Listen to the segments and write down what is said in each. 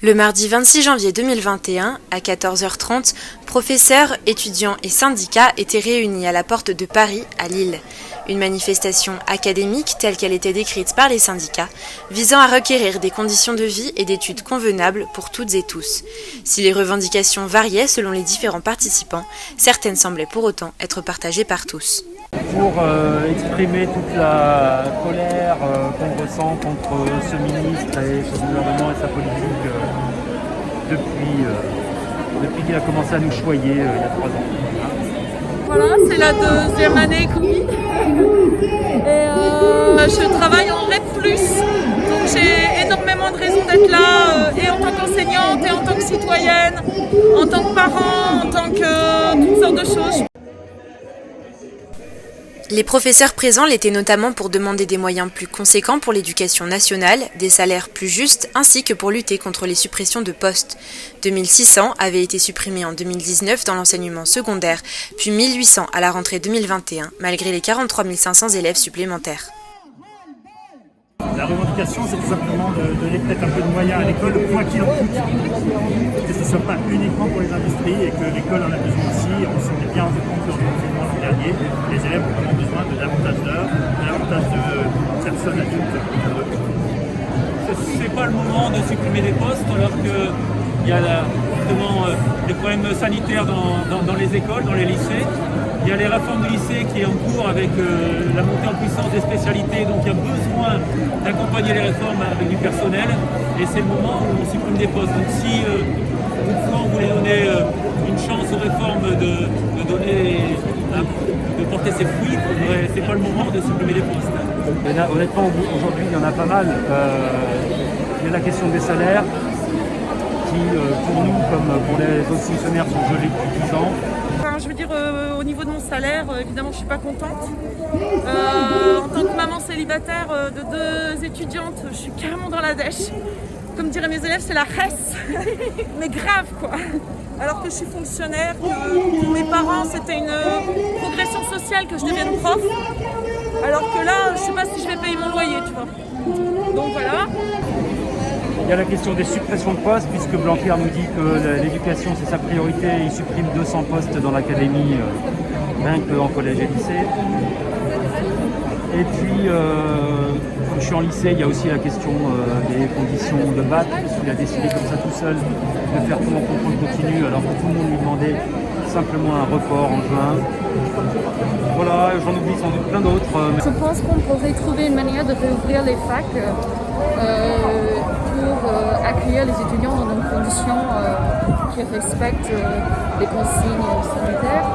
Le mardi 26 janvier 2021, à 14h30, professeurs, étudiants et syndicats étaient réunis à la porte de Paris, à Lille. Une manifestation académique telle qu'elle était décrite par les syndicats, visant à requérir des conditions de vie et d'études convenables pour toutes et tous. Si les revendications variaient selon les différents participants, certaines semblaient pour autant être partagées par tous. Pour exprimer toute la colère qu'on ressent contre ce ministre et ce gouvernement et sa politique depuis qu'il a commencé à nous choyer il y a 3 ans. Voilà, c'est la 2e année Covid et je travaille en REP+, donc j'ai énormément de raisons d'être là et en tant qu'enseignante et en tant que citoyenne, en tant que parent, en tant que toutes sortes de choses. Les professeurs présents l'étaient notamment pour demander des moyens plus conséquents pour l'éducation nationale, des salaires plus justes, ainsi que pour lutter contre les suppressions de postes. 2600 avaient été supprimés en 2019 dans l'enseignement secondaire, puis 1800 à la rentrée 2021, malgré les 43 500 élèves supplémentaires. La revendication, c'est tout simplement de donner peut-être un peu de moyens à l'école, quoi qu'il en coûte. Que ce ne soit pas uniquement pour les industries et que l'école en a besoin aussi. On s'en est bien rendu compte lors du confinement l'an dernier. Les élèves ont vraiment besoin de davantage d'heures, de davantage de personnes adultes. C'est pas le moment de supprimer des postes alors qu'il y a justement des problèmes sanitaires dans les écoles, dans les lycées. Il y a les réformes du lycée qui est en cours avec la montée en puissance des spécialités, donc il y a besoin d'accompagner les réformes avec du personnel et c'est le moment où on supprime des postes. Donc si toutefois on voulait donner une chance aux réformes de porter ses fruits, c'est pas le moment de supprimer des postes. Honnêtement, aujourd'hui il y en a pas mal. Il y a la question des salaires qui, pour nous comme pour les autres fonctionnaires, sont gelés depuis 10 ans. Enfin, je veux dire, au niveau de mon salaire, évidemment, je ne suis pas contente. En tant que maman célibataire de 2 étudiantes, je suis carrément dans la dèche. Comme diraient mes élèves, c'est la resse. Mais grave, quoi. Alors que je suis fonctionnaire, que pour mes parents, c'était une progression sociale que je devienne prof. Alors que là, je ne sais pas si je vais payer mon loyer, tu vois. Donc voilà. Il y a la question des suppressions de postes, puisque Blanquer nous dit que l'éducation c'est sa priorité, il supprime 200 postes dans l'académie, rien qu'en collège et lycée. Et puis, comme je suis en lycée, il y a aussi la question des conditions de bac, puisqu'il a décidé comme ça tout seul de faire tout en contrôle continu, alors que tout le monde lui demandait simplement un report en juin. Voilà, j'en oublie sans doute plein d'autres. Je pense qu'on pourrait trouver une manière de réouvrir les facs pour accueillir les étudiants dans des conditions qui respectent les consignes sanitaires.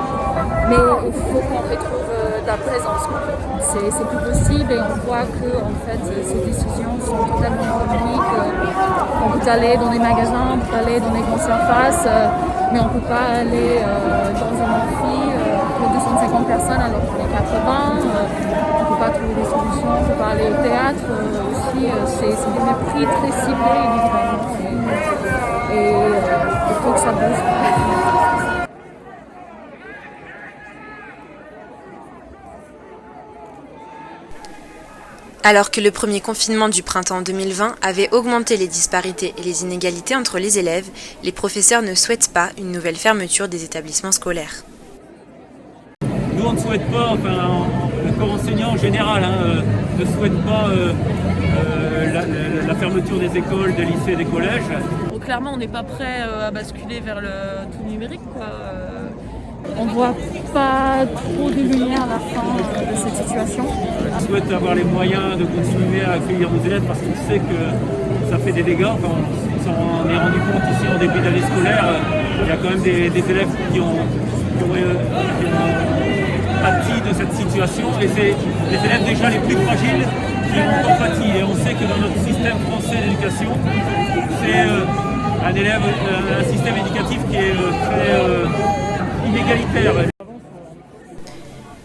Mais il faut qu'on retrouve de la présence. C'est plus possible et on voit que en fait, ces décisions sont totalement économiques. On peut aller dans des magasins, on peut aller dans des grandes surfaces, mais on ne peut pas aller dans un amphi pour 250 personnes alors qu'on est 80. On ne peut pas trouver des solutions, on ne peut pas aller au théâtre aussi. C'est des prix très ciblés évidemment. Et il faut que ça bouge. Alors que le premier confinement du printemps 2020 avait augmenté les disparités et les inégalités entre les élèves, les professeurs ne souhaitent pas une nouvelle fermeture des établissements scolaires. Nous on ne souhaite pas, enfin le corps enseignant en général ne souhaite pas la fermeture des écoles, des lycées, des collèges. Donc, clairement, on n'est pas prêt à basculer vers le tout numérique, quoi. On ne voit pas trop de lumière à la fin de cette situation. On souhaite avoir les moyens de continuer à accueillir nos élèves parce qu'on sait que ça fait des dégâts. Enfin, on s'en est rendu compte ici en début d'année scolaire. Il y a quand même des élèves qui ont pâti de cette situation et c'est les élèves déjà les plus fragiles qui ont pâti. Et on sait que dans notre système français d'éducation, c'est un système éducatif qui est très inégalitaire.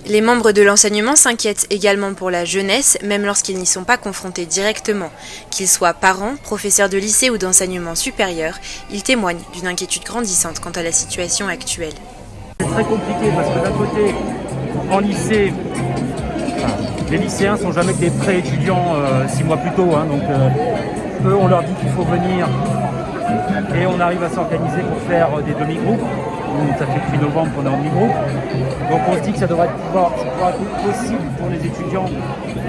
Les membres de l'enseignement s'inquiètent également pour la jeunesse, même lorsqu'ils n'y sont pas confrontés directement. Qu'ils soient parents, professeurs de lycée ou d'enseignement supérieur, ils témoignent d'une inquiétude grandissante quant à la situation actuelle. C'est très compliqué parce que d'un côté, en lycée, les lycéens sont jamais que des pré-étudiants 6 mois plus tôt. Donc eux, on leur dit qu'il faut venir Et on arrive à s'organiser pour faire des demi-groupes. Ça fait depuis novembre qu'on est en demi-groupe. Donc on se dit que ça devrait pouvoir être possible pour les étudiants.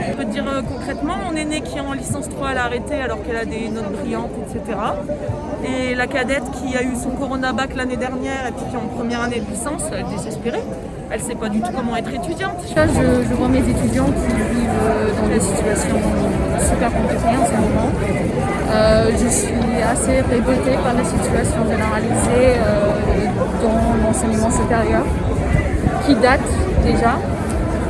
Je peux te dire concrètement, mon aînée qui est en licence 3, elle a arrêté alors qu'elle a des notes brillantes, etc. Et la cadette qui a eu son Corona Bac l'année dernière et puis qui est en première année de licence, elle est désespérée. Elle ne sait pas du tout comment être étudiante. Là, je vois mes étudiants qui vivent dans des situations super compliquées en ce moment. Je suis assez révoltée par la situation généralisée dans l'enseignement supérieur, qui date déjà.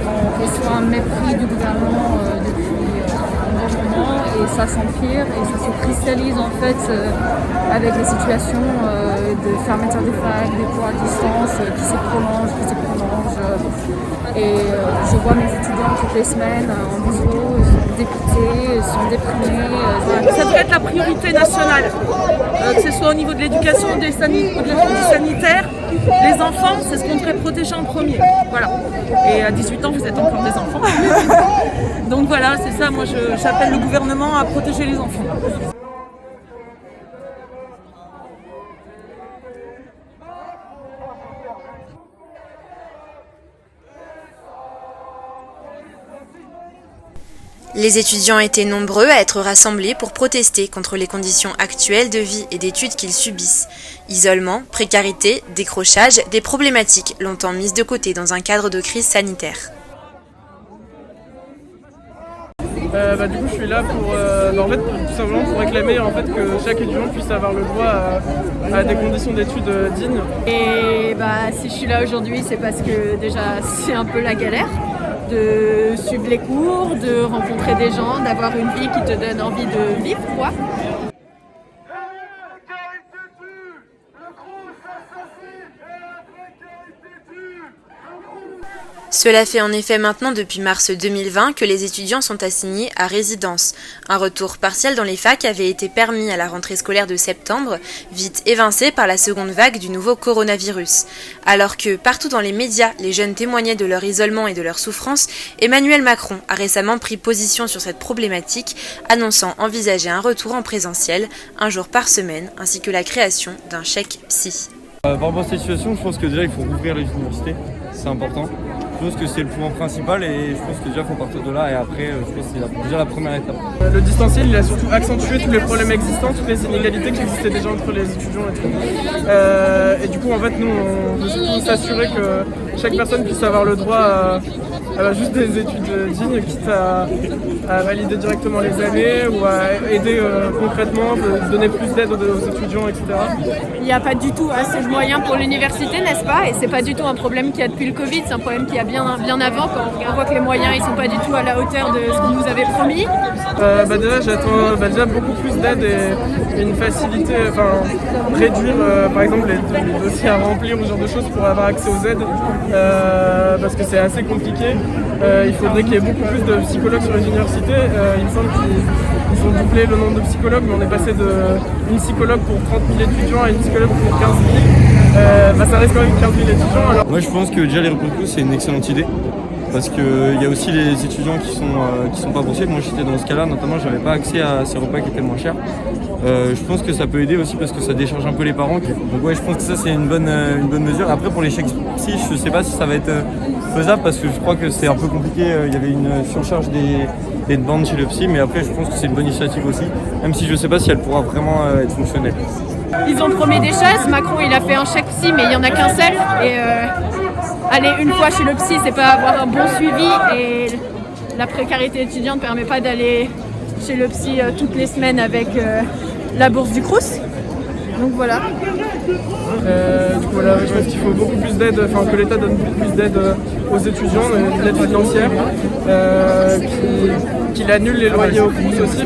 On reçoit un mépris du gouvernement depuis un bon moment et ça s'empire et ça se cristallise en fait avec les situations de fermeture des facs, des cours à distance qui se prolongent. Et je vois mes étudiants toutes les semaines en visio, ils sont dégoûtés, ils sont déprimés. Ça devrait être la priorité nationale, que ce soit au niveau de l'éducation ou du sanitaire. Les enfants, c'est ce qu'on devrait protéger en premier. Voilà. Et à 18 ans, vous êtes encore des enfants. Donc voilà, c'est ça, moi j'appelle le gouvernement à protéger les enfants. Les étudiants étaient nombreux à être rassemblés pour protester contre les conditions actuelles de vie et d'études qu'ils subissent. Isolement, précarité, décrochage, des problématiques longtemps mises de côté dans un cadre de crise sanitaire. Du coup, je suis là pour, tout simplement pour réclamer que chaque étudiant puisse avoir le droit à des conditions d'études dignes. Et si je suis là aujourd'hui, c'est parce que déjà c'est un peu la galère de suivre les cours, de rencontrer des gens, d'avoir une vie qui te donne envie de vivre, quoi. Cela fait en effet maintenant depuis mars 2020 que les étudiants sont assignés à résidence. Un retour partiel dans les facs avait été permis à la rentrée scolaire de septembre, vite évincé par la seconde vague du nouveau coronavirus. Alors que partout dans les médias, les jeunes témoignaient de leur isolement et de leur souffrance, Emmanuel Macron a récemment pris position sur cette problématique, annonçant envisager un retour en présentiel, un jour par semaine, ainsi que la création d'un chèque psy. Par rapport à cette situation, je pense que déjà il faut rouvrir les universités, c'est important. Je pense que c'est le point principal et je pense que déjà il faut partir de là et après je pense que c'est déjà la première étape. Le distanciel il a surtout accentué tous les problèmes existants, toutes les inégalités qui existaient déjà entre les étudiants et tout. Et du coup en fait nous on veut surtout s'assurer que chaque personne puisse avoir le droit à juste des études dignes, quitte à valider directement les années ou à aider concrètement, donner plus d'aide aux étudiants, etc. Il n'y a pas du tout assez de moyens pour l'université, n'est-ce pas? Et c'est pas du tout un problème qu'il y a depuis le Covid, c'est un problème qu'il y a bien avant, quand on voit que les moyens ils sont pas du tout à la hauteur de ce qu'on nous avait promis. Déjà j'attends déjà beaucoup plus d'aide et une facilité, réduire par exemple les dossiers à remplir ou ce genre de choses pour avoir accès aux aides, parce que c'est assez compliqué. Il faudrait qu'il y ait beaucoup plus de psychologues sur les universités. Il me semble qu'ils ont doublé le nombre de psychologues, mais on est passé d'une psychologue pour 30 000 étudiants à une psychologue pour 15 000. Ça reste quand même 15 000 étudiants. Alors... Moi je pense que déjà les recours c'est une excellente idée. Parce qu'il y a aussi les étudiants qui sont pas boursiers. Moi j'étais dans ce cas-là, notamment j'avais pas accès à ces repas qui étaient moins chers. Je pense que ça peut aider aussi parce que ça décharge un peu les parents. Donc ouais, je pense que ça c'est une bonne mesure. Après pour les chèques psy, je sais pas si ça va être faisable parce que je crois que c'est un peu compliqué. Il y avait une surcharge des demandes chez le psy, mais après je pense que c'est une bonne initiative aussi, même si je sais pas si elle pourra vraiment être fonctionnelle. Ils ont promis des choses, Macron il a fait un chèque psy mais il n'y en a qu'un seul. Et aller une fois chez le psy, c'est pas avoir un bon suivi et la précarité étudiante ne permet pas d'aller chez le psy toutes les semaines avec la bourse du Crous. Donc voilà. Je pense qu'il faut beaucoup plus d'aide, que l'État donne beaucoup plus d'aide aux étudiants, de l'aide financière, qu'il annule les loyers au Crous aussi.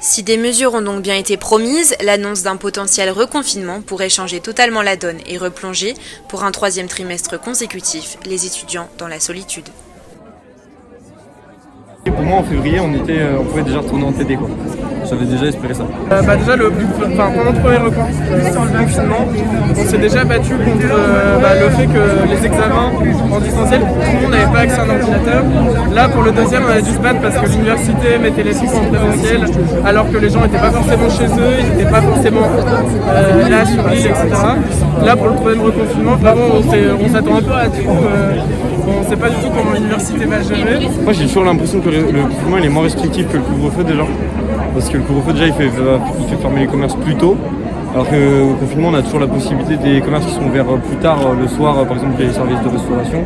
Si des mesures ont donc bien été promises, l'annonce d'un potentiel reconfinement pourrait changer totalement la donne et replonger, pour un 3e trimestre consécutif, les étudiants dans la solitude. Pour moi en février on pouvait déjà retourner en TD quoi. j'avais déjà espéré ça. Déjà, pendant le premier confinement, on s'est déjà battu contre le fait que les examens en distanciel, tout le monde n'avait pas accès à un ordinateur. Là, pour le deuxième, on a dû se battre parce que l'université mettait les cours en présentiel, alors que les gens n'étaient pas forcément chez eux, ils n'étaient pas forcément là sur l'île, etc. Là, pour le troisième reconfinement, vraiment, on s'attend un peu à tout. On ne sait pas du tout comment l'université va gérer. Moi, j'ai toujours l'impression que le confinement il est moins restrictif que le couvre-feu déjà. Parce que le couvre-feu, déjà, il fait fermer les commerces plus tôt. Alors qu'au confinement, on a toujours la possibilité des commerces qui sont ouverts plus tard, le soir, par exemple les services de restauration.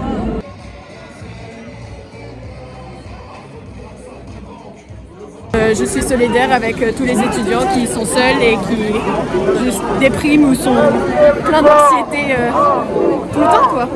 Je suis solidaire avec tous les étudiants qui sont seuls et qui juste dépriment ou sont pleins d'anxiété tout le temps, quoi.